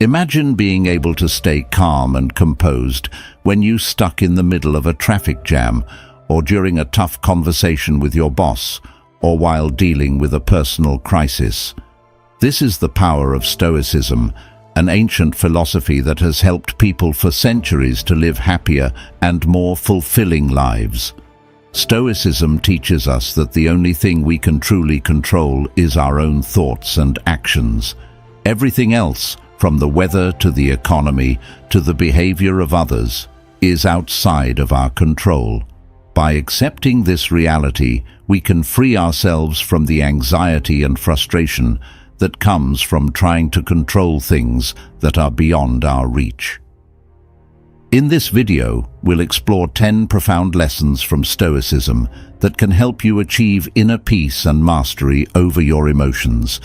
Imagine being able to stay calm and composed when you're stuck in the middle of a traffic jam, or during a tough conversation with your boss, or while dealing with a personal crisis. This is the power of Stoicism, an ancient philosophy that has helped people for centuries to live happier and more fulfilling lives. Stoicism teaches us that the only thing we can truly control is our own thoughts and actions. Everything else, from the weather to the economy to the behavior of others, is outside of our control. By accepting this reality, we can free ourselves from the anxiety and frustration that comes from trying to control things that are beyond our reach. In this video, we'll explore 10 profound lessons from Stoicism that can help you achieve inner peace and mastery over your emotions.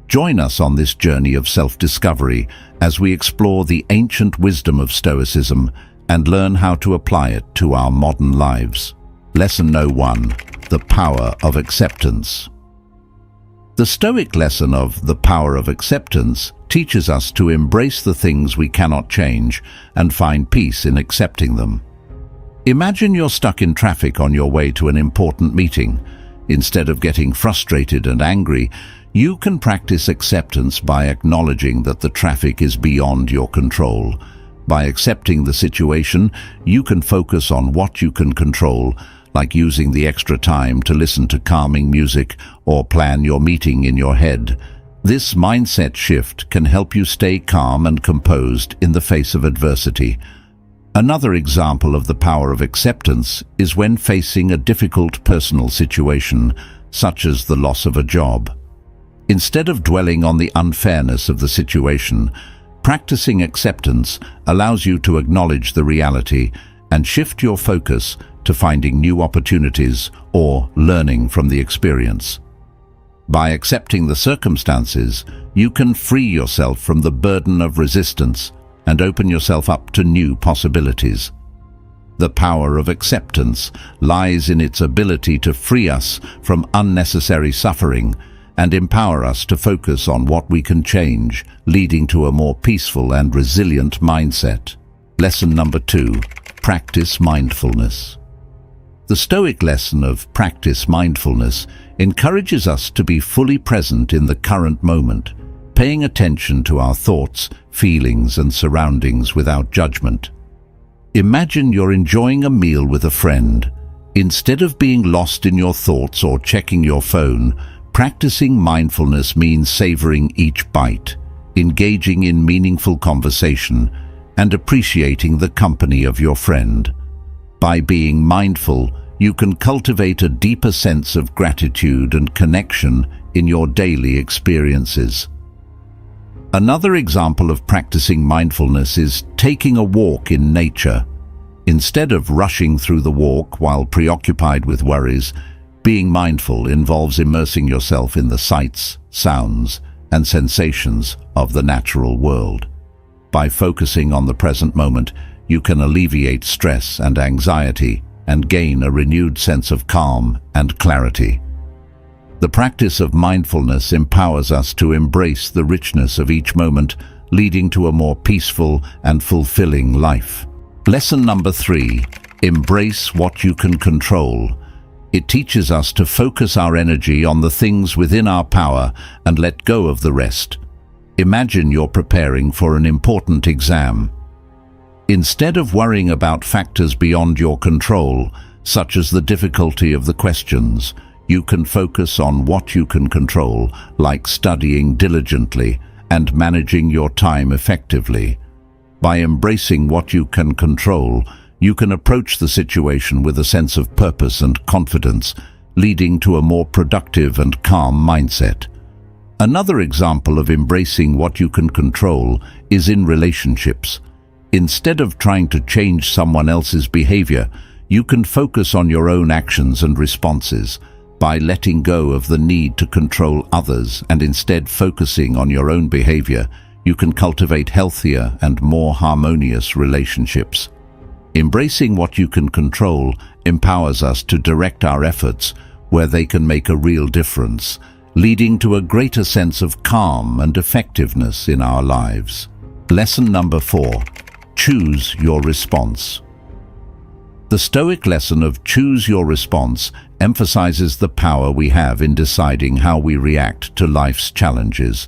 Join us on this journey of self-discovery as we explore the ancient wisdom of Stoicism and learn how to apply it to our modern lives. Lesson 1: The Power of Acceptance. The Stoic lesson of the power of acceptance teaches us to embrace the things we cannot change and find peace in accepting them. Imagine you're stuck in traffic on your way to an important meeting. Instead of getting frustrated and angry, you can practice acceptance by acknowledging that the traffic is beyond your control. By accepting the situation, you can focus on what you can control, like using the extra time to listen to calming music or plan your meeting in your head. This mindset shift can help you stay calm and composed in the face of adversity. Another example of the power of acceptance is when facing a difficult personal situation, such as the loss of a job. Instead of dwelling on the unfairness of the situation, practicing acceptance allows you to acknowledge the reality and shift your focus to finding new opportunities or learning from the experience. By accepting the circumstances, you can free yourself from the burden of resistance and open yourself up to new possibilities. The power of acceptance lies in its ability to free us from unnecessary suffering and empower us to focus on what we can change, leading to a more peaceful and resilient mindset. Lesson 2: Practice mindfulness. The Stoic lesson of practice mindfulness encourages us to be fully present in the current moment, paying attention to our thoughts, feelings, and surroundings without judgment. Imagine you're enjoying a meal with a friend. Instead of being lost in your thoughts or checking your phone, practicing mindfulness means savoring each bite, engaging in meaningful conversation, and appreciating the company of your friend. By being mindful, you can cultivate a deeper sense of gratitude and connection in your daily experiences. Another example of practicing mindfulness is taking a walk in nature. Instead of rushing through the walk while preoccupied with worries, being mindful involves immersing yourself in the sights, sounds, and sensations of the natural world. By focusing on the present moment, you can alleviate stress and anxiety and gain a renewed sense of calm and clarity. The practice of mindfulness empowers us to embrace the richness of each moment, leading to a more peaceful and fulfilling life. Lesson 3: Embrace what you can control. It teaches us to focus our energy on the things within our power and let go of the rest. Imagine you're preparing for an important exam. Instead of worrying about factors beyond your control, such as the difficulty of the questions, you can focus on what you can control, like studying diligently and managing your time effectively. By embracing what you can control, you can approach the situation with a sense of purpose and confidence, leading to a more productive and calm mindset. Another example of embracing what you can control is in relationships. Instead of trying to change someone else's behavior, you can focus on your own actions and responses. By letting go of the need to control others and instead focusing on your own behavior, you can cultivate healthier and more harmonious relationships. Embracing what you can control empowers us to direct our efforts where they can make a real difference, leading to a greater sense of calm and effectiveness in our lives. Lesson number 4. Choose your response. The Stoic lesson of choose your response emphasizes the power we have in deciding how we react to life's challenges.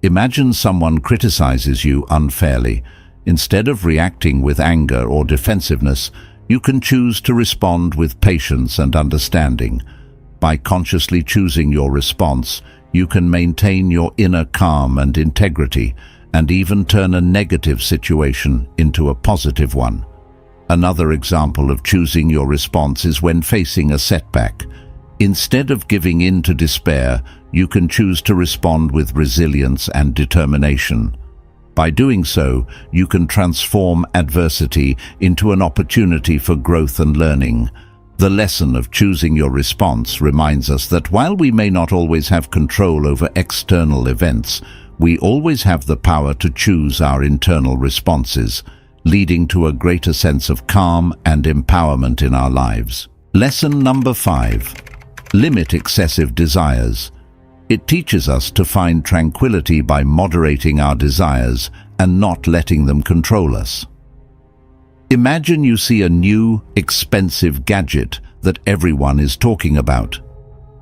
Imagine someone criticizes you unfairly. Instead of reacting with anger or defensiveness, you can choose to respond with patience and understanding. By consciously choosing your response, you can maintain your inner calm and integrity, and even turn a negative situation into a positive one. Another example of choosing your response is when facing a setback. Instead of giving in to despair, you can choose to respond with resilience and determination. By doing so, you can transform adversity into an opportunity for growth and learning. The lesson of choosing your response reminds us that while we may not always have control over external events, we always have the power to choose our internal responses, leading to a greater sense of calm and empowerment in our lives. Lesson number 5. Limit excessive desires. It teaches us to find tranquility by moderating our desires and not letting them control us. Imagine you see a new, expensive gadget that everyone is talking about.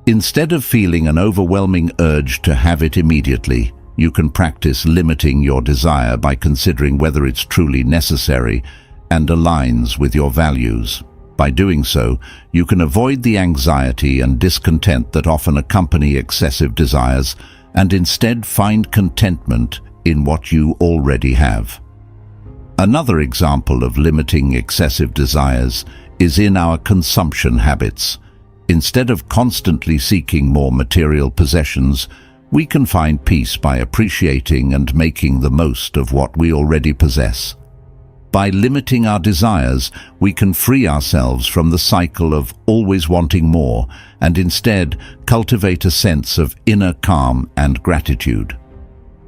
Instead of feeling an overwhelming urge to have it immediately, you can practice limiting your desire by considering whether it's truly necessary and aligns with your values. By doing so, you can avoid the anxiety and discontent that often accompany excessive desires and instead find contentment in what you already have. Another example of limiting excessive desires is in our consumption habits. Instead of constantly seeking more material possessions, we can find peace by appreciating and making the most of what we already possess. By limiting our desires, we can free ourselves from the cycle of always wanting more and instead cultivate a sense of inner calm and gratitude.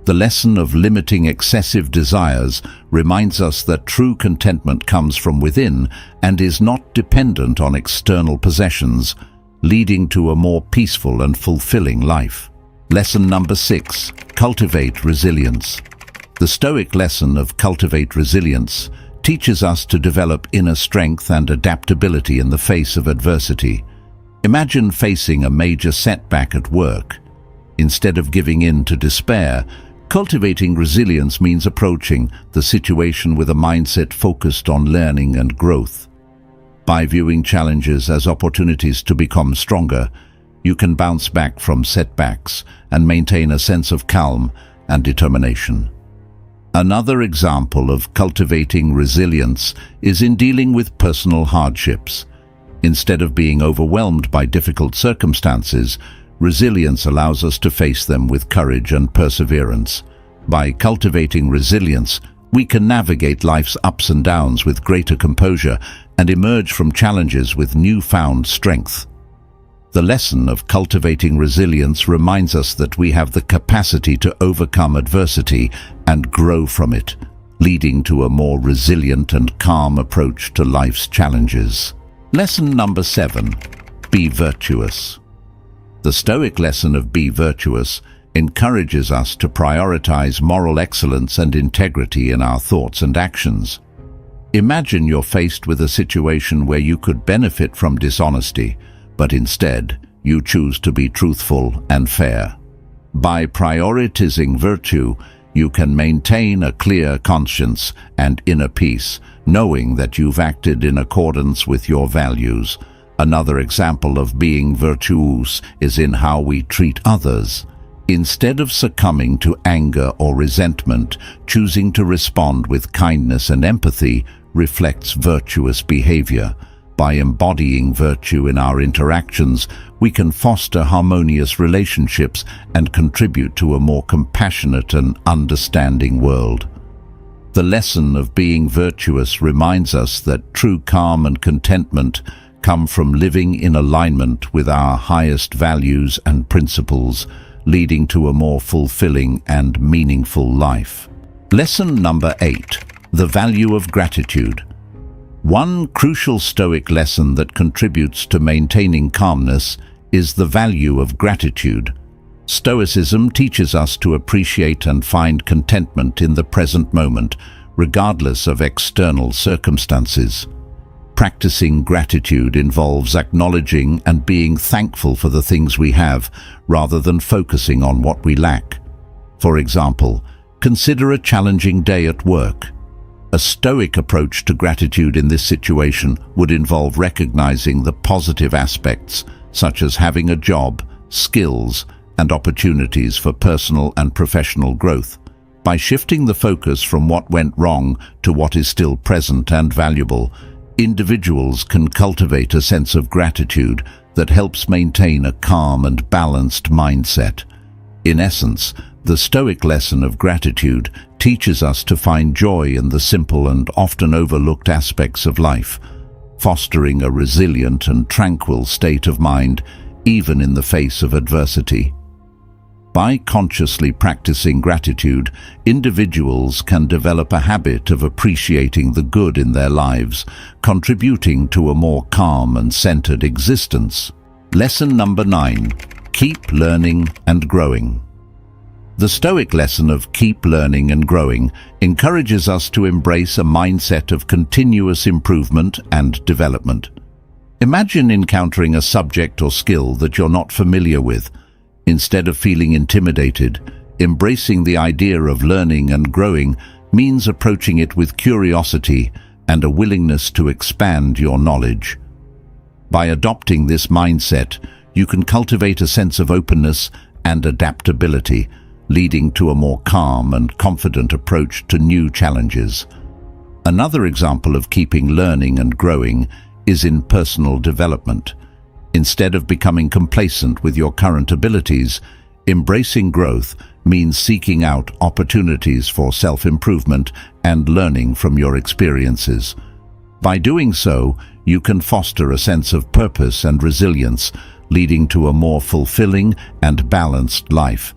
The lesson of limiting excessive desires reminds us that true contentment comes from within and is not dependent on external possessions, leading to a more peaceful and fulfilling life. Lesson number 6. Cultivate resilience. The Stoic lesson of cultivate resilience teaches us to develop inner strength and adaptability in the face of adversity. Imagine facing a major setback at work. Instead of giving in to despair, cultivating resilience means approaching the situation with a mindset focused on learning and growth. By viewing challenges as opportunities to become stronger, you can bounce back from setbacks and maintain a sense of calm and determination. Another example of cultivating resilience is in dealing with personal hardships. Instead of being overwhelmed by difficult circumstances, resilience allows us to face them with courage and perseverance. By cultivating resilience, we can navigate life's ups and downs with greater composure and emerge from challenges with newfound strength. The lesson of cultivating resilience reminds us that we have the capacity to overcome adversity and grow from it, leading to a more resilient and calm approach to life's challenges. Lesson number 7. Be virtuous. The Stoic lesson of be virtuous encourages us to prioritize moral excellence and integrity in our thoughts and actions. Imagine you're faced with a situation where you could benefit from dishonesty, but instead, you choose to be truthful and fair. By prioritizing virtue, you can maintain a clear conscience and inner peace, knowing that you've acted in accordance with your values. Another example of being virtuous is in how we treat others. Instead of succumbing to anger or resentment, choosing to respond with kindness and empathy reflects virtuous behavior. By embodying virtue in our interactions, we can foster harmonious relationships and contribute to a more compassionate and understanding world. The lesson of being virtuous reminds us that true calm and contentment come from living in alignment with our highest values and principles, leading to a more fulfilling and meaningful life. Lesson number 8. The value of gratitude. One crucial Stoic lesson that contributes to maintaining calmness is the value of gratitude. Stoicism teaches us to appreciate and find contentment in the present moment, regardless of external circumstances. Practicing gratitude involves acknowledging and being thankful for the things we have, rather than focusing on what we lack. For example, consider a challenging day at work. A Stoic approach to gratitude in this situation would involve recognizing the positive aspects, such as having a job, skills, and opportunities for personal and professional growth. By shifting the focus from what went wrong to what is still present and valuable, individuals can cultivate a sense of gratitude that helps maintain a calm and balanced mindset. In essence, the Stoic lesson of gratitude teaches us to find joy in the simple and often overlooked aspects of life, fostering a resilient and tranquil state of mind, even in the face of adversity. By consciously practicing gratitude, individuals can develop a habit of appreciating the good in their lives, contributing to a more calm and centered existence. Lesson number 9. Keep learning and growing. The Stoic lesson of keep learning and growing encourages us to embrace a mindset of continuous improvement and development. Imagine encountering a subject or skill that you're not familiar with. Instead of feeling intimidated, embracing the idea of learning and growing means approaching it with curiosity and a willingness to expand your knowledge. By adopting this mindset, you can cultivate a sense of openness and adaptability, leading to a more calm and confident approach to new challenges. Another example of keeping learning and growing is in personal development. Instead of becoming complacent with your current abilities, embracing growth means seeking out opportunities for self-improvement and learning from your experiences. By doing so, you can foster a sense of purpose and resilience, leading to a more fulfilling and balanced life.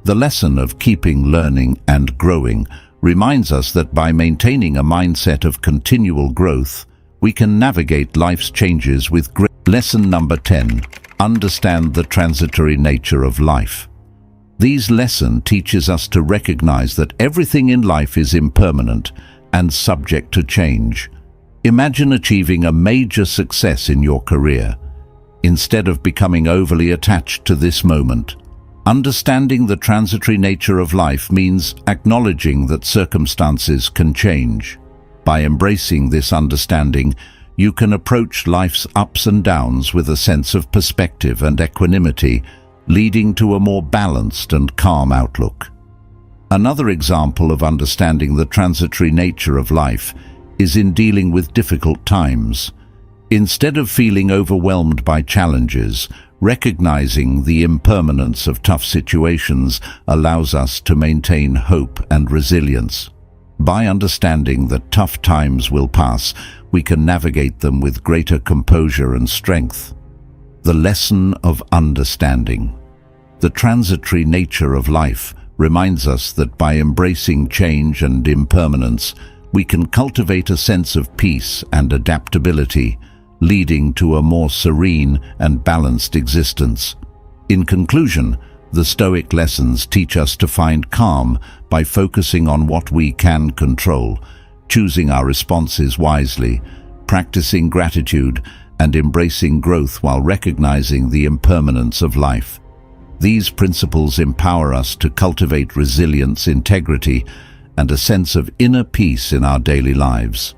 The lesson of keeping learning and growing reminds us that by maintaining a mindset of continual growth, we can navigate life's changes with great. Lesson number 10. Understand the transitory nature of life. This lesson teaches us to recognize that everything in life is impermanent and subject to change. Imagine achieving a major success in your career. Instead of becoming overly attached to this moment, understanding the transitory nature of life means acknowledging that circumstances can change. By embracing this understanding, you can approach life's ups and downs with a sense of perspective and equanimity, leading to a more balanced and calm outlook. Another example of understanding the transitory nature of life is in dealing with difficult times. Instead of feeling overwhelmed by challenges, recognizing the impermanence of tough situations allows us to maintain hope and resilience. By understanding that tough times will pass, we can navigate them with greater composure and strength. The lesson of understanding. The transitory nature of life reminds us that by embracing change and impermanence, we can cultivate a sense of peace and adaptability, leading to a more serene and balanced existence. In conclusion, the Stoic lessons teach us to find calm by focusing on what we can control, choosing our responses wisely, practicing gratitude, and embracing growth while recognizing the impermanence of life. These principles empower us to cultivate resilience, integrity, and a sense of inner peace in our daily lives.